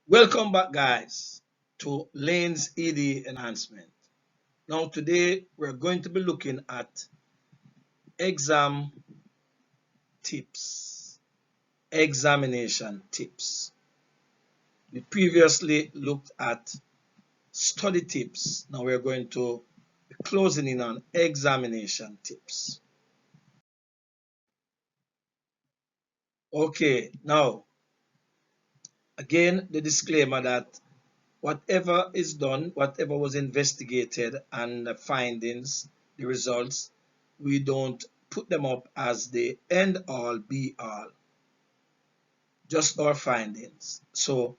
Welcome back, guys, to Lane's ED enhancement. Now, today we're going to be looking at exam tips, examination tips. We previously looked at study tips. Now we're going to be closing in on examination tips. Okay, now again, the disclaimer that whatever is done, whatever was investigated, and the findings, the results, we don't put them up as the end all be all, just our findings. So,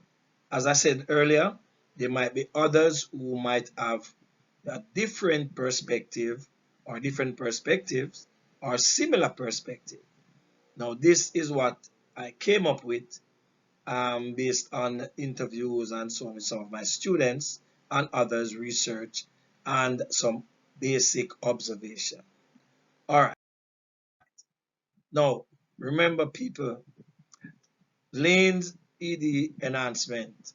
as I said earlier, there might be others who might have a different perspective or different perspectives or similar perspective. Now, this is what I came up with based on interviews and so on with some of my students and others' research and some basic observation. All right. Now, remember, people, Lane's ED enhancement.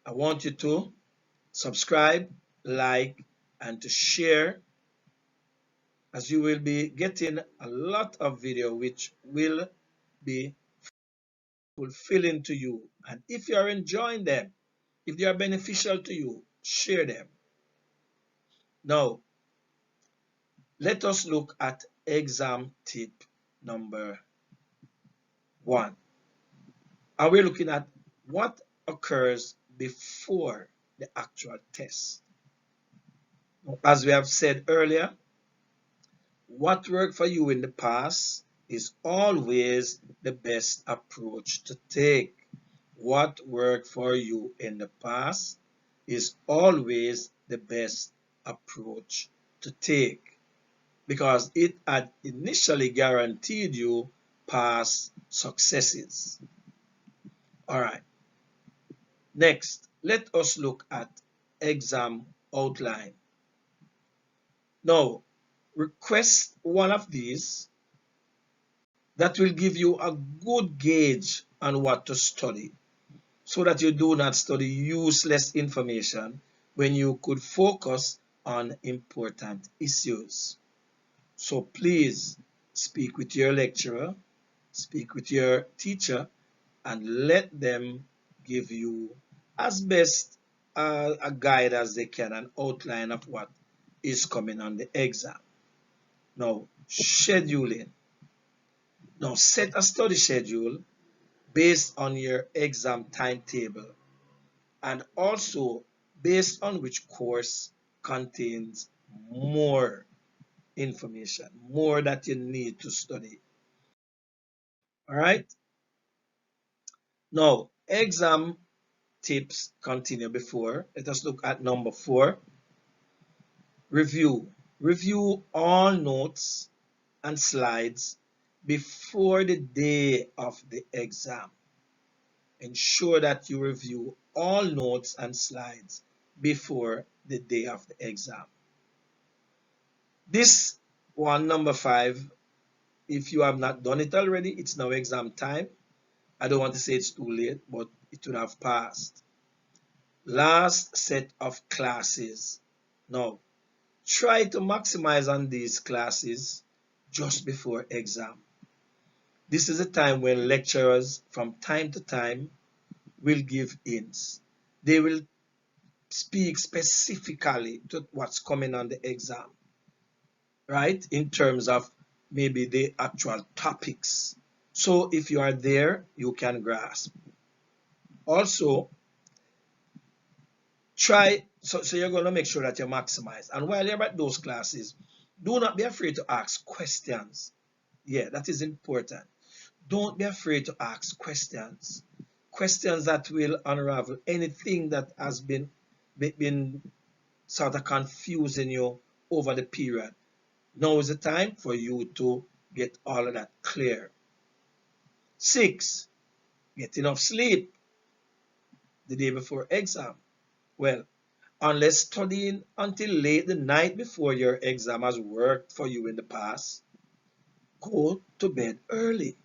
I want you to subscribe, like, and to share, as you will be getting a lot of video which will be fulfilling to you. And if you are enjoying them, if they are beneficial to you, share them. Now, let us look at exam tip number 1. And we're looking at what occurs before the actual test. As we have said earlier, what worked for you in the past is always the best approach to take. What worked for you in the past is always the best approach to take, because it had initially guaranteed you past successes. All right. Next, let us look at exam outline. Now, request one of these that will give you a good gauge on what to study, so that you do not study useless information when you could focus on important issues. So please speak with your lecturer, speak with your teacher, and let them give you as best a guide as they can, an outline of what is coming on the exam. Now, scheduling. Now, set a study schedule based on your exam timetable and also based on which course contains more information, more that you need to study. All right. Now, exam tips continue before. Let us look at number 4. Review. Review all notes and slides before the day of the exam. Ensure that you review all notes and slides before the day of the exam. This one, number 5, if you have not done it already, it's now exam time. I don't want to say it's too late, but it would have passed. Last set of classes. Now, try to maximize on these classes just before exam. This is a time when lecturers from time to time will give hints. They will speak specifically to what's coming on the exam, right? In terms of maybe the actual topics. So if you are there, you can grasp. Also, try, so you're going to make sure that you maximize. And while you're at those classes, do not be afraid to ask questions. Yeah, that is important. Don't be afraid to ask questions. Questions that will unravel anything that has been sort of confusing you over the period. Now is the time for you to get all of that clear. 6, get enough sleep. the day before exam? Well, unless studying until late the night before your exam has worked for you in the past, go to bed early.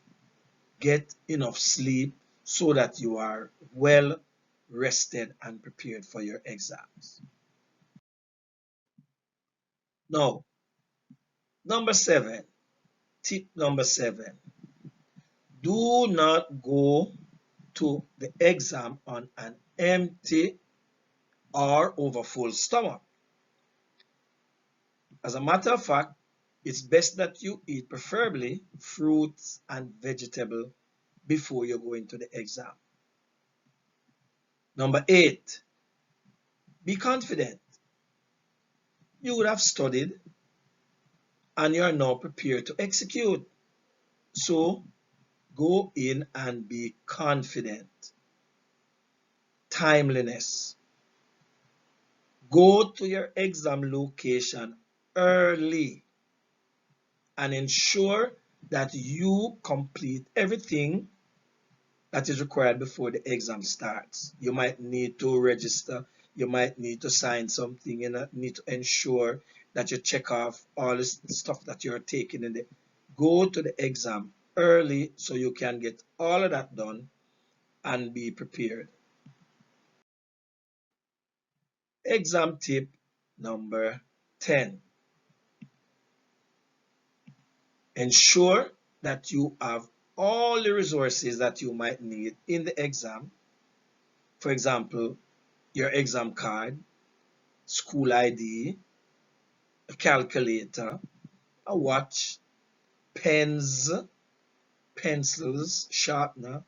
Get enough sleep so that you are well rested and prepared for your exams. Now, number 7, tip number 7, do not go to the exam on an empty or overfull stomach. As a matter of fact, it's best that you eat preferably fruits and vegetable before you go into the exam. Number 8, be confident. You would have studied and you are now prepared to execute. So go in and be confident. Timeliness. Go to your exam location early and ensure that you complete everything that is required before the exam starts. You might need to register, you might need to sign something, you need to ensure that you check off all the stuff that you're taking in the. Go to the exam early so you can get all of that done and be prepared. Exam tip number 10. Ensure that you have all the resources that you might need in the exam. For example, your exam card, school ID, a calculator, a watch, pens, pencils, sharpener,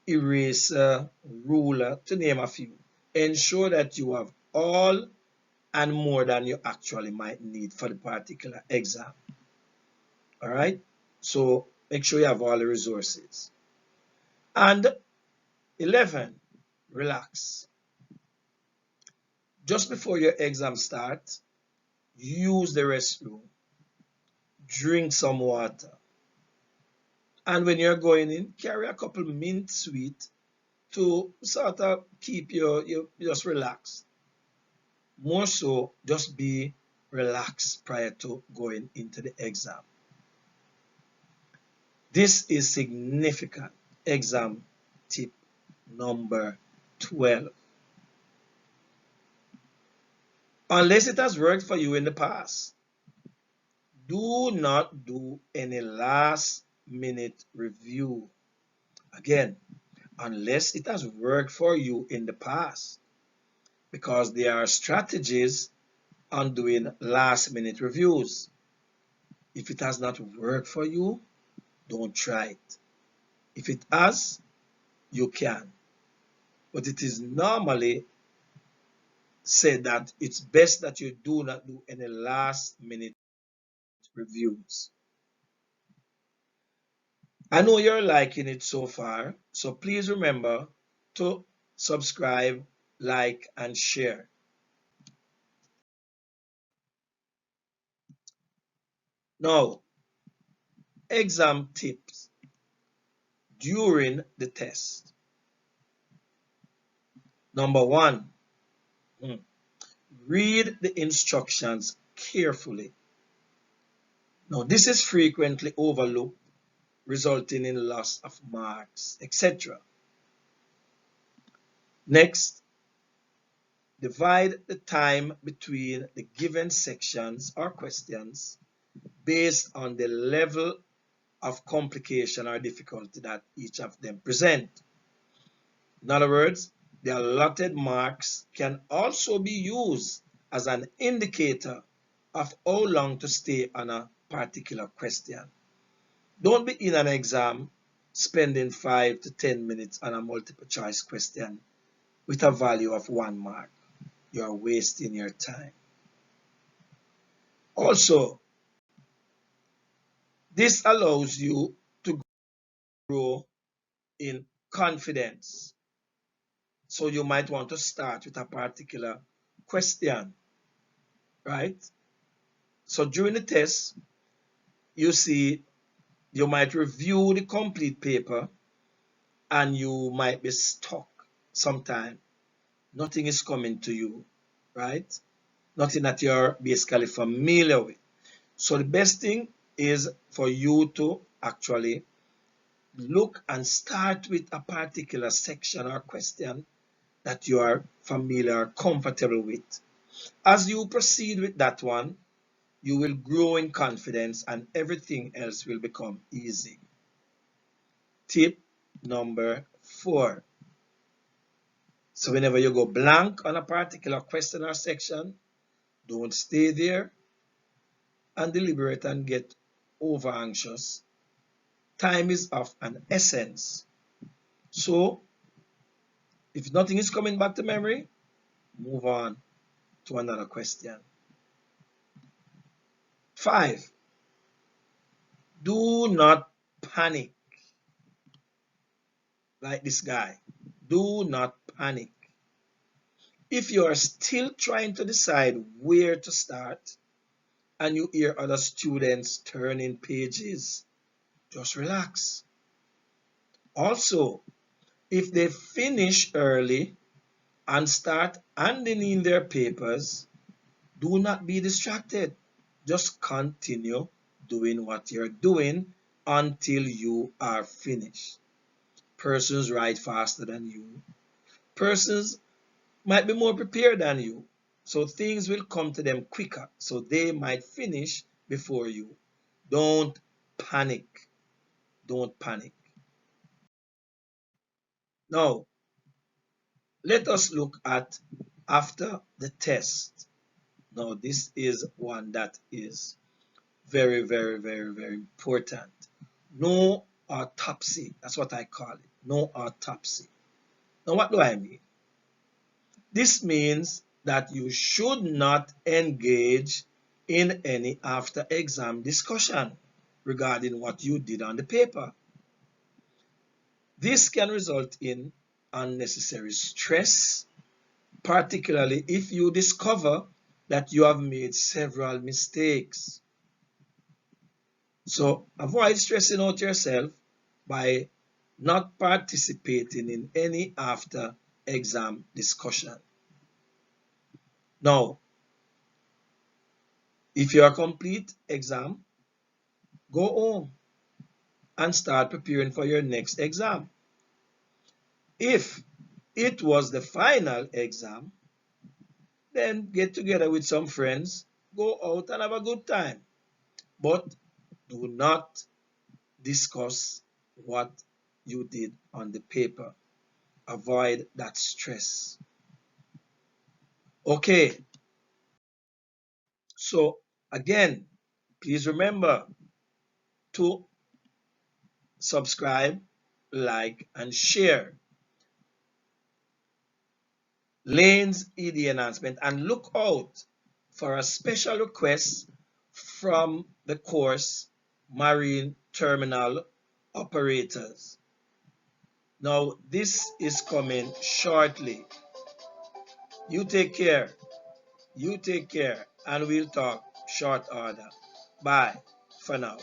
eraser, ruler, to name a few. Ensure that you have all and more than you actually might need for the particular exam. All right? So make sure you have all the resources. And 11, relax. Just before your exam starts, use the restroom, drink some water. And when you're going in, carry a couple mint sweet to sort of keep you just relaxed. More so, just be relaxed prior to going into the exam. This is significant. Exam tip number 12. Unless it has worked for you in the past, do not do any last minute review. Again, unless it has worked for you in the past, because there are strategies on doing last minute reviews. If it has not worked for you, don't try it. If it has, you can. But it is normally said that it's best that you do not do any last minute reviews. I know you're liking it so far, so please remember to subscribe, like, and share. Now, exam tips during the test. Number 1, read the instructions carefully. Now, this is frequently overlooked, resulting in loss of marks, etc. Next, divide the time between the given sections or questions based on the level of complication or difficulty that each of them present. In other words, the allotted marks can also be used as an indicator of how long to stay on a particular question. Don't be in an exam spending 5 to 10 minutes on a multiple choice question with a value of 1 mark. You're wasting your time. Also, this allows you to grow in confidence. So you might want to start with a particular question, right? So during the test, you see, you might review the complete paper and you might be stuck sometime nothing is coming to you, right? Nothing that you're basically familiar with. So the best thing is for you to actually look and start with a particular section or question that you are familiar or comfortable with. As you proceed with that one, you will grow in confidence and everything else will become easy. Tip number 4. So whenever you go blank on a particular question or section, don't stay there and deliberate and get over anxious. Time is of an essence. So if nothing is coming back to memory, move on to another question. 5. Do not panic like this guy. Do not panic. If you are still trying to decide where to start and you hear other students turning pages, just relax. Also, if they finish early and start handing in their papers, do not be distracted. Just continue doing what you're doing until you are finished. Persons write faster than you. Persons might be more prepared than you. So things will come to them quicker. So they might finish before you. Don't panic. Don't panic. Now, let us look at after the test. Now, this is one that is very, very, very, very important. No autopsy. That's what I call it. No autopsy. Now, what do I mean? This means that you should not engage in any after exam discussion regarding what you did on the paper. This can result in unnecessary stress, particularly if you discover that you have made several mistakes. So avoid stressing out yourself by not participating in any after exam discussion. Now, if you are complete exam, go home and start preparing for your next exam. If it was the final exam, then get together with some friends, go out and have a good time. But do not discuss what you did on the paper. Avoid that stress. Okay, so again, please remember to subscribe, like, and share Lane's ED announcement, and look out for a special request from the course Marine Terminal Operators. Now, this is coming shortly. You take care. You take care, and we'll talk short order. Bye for now.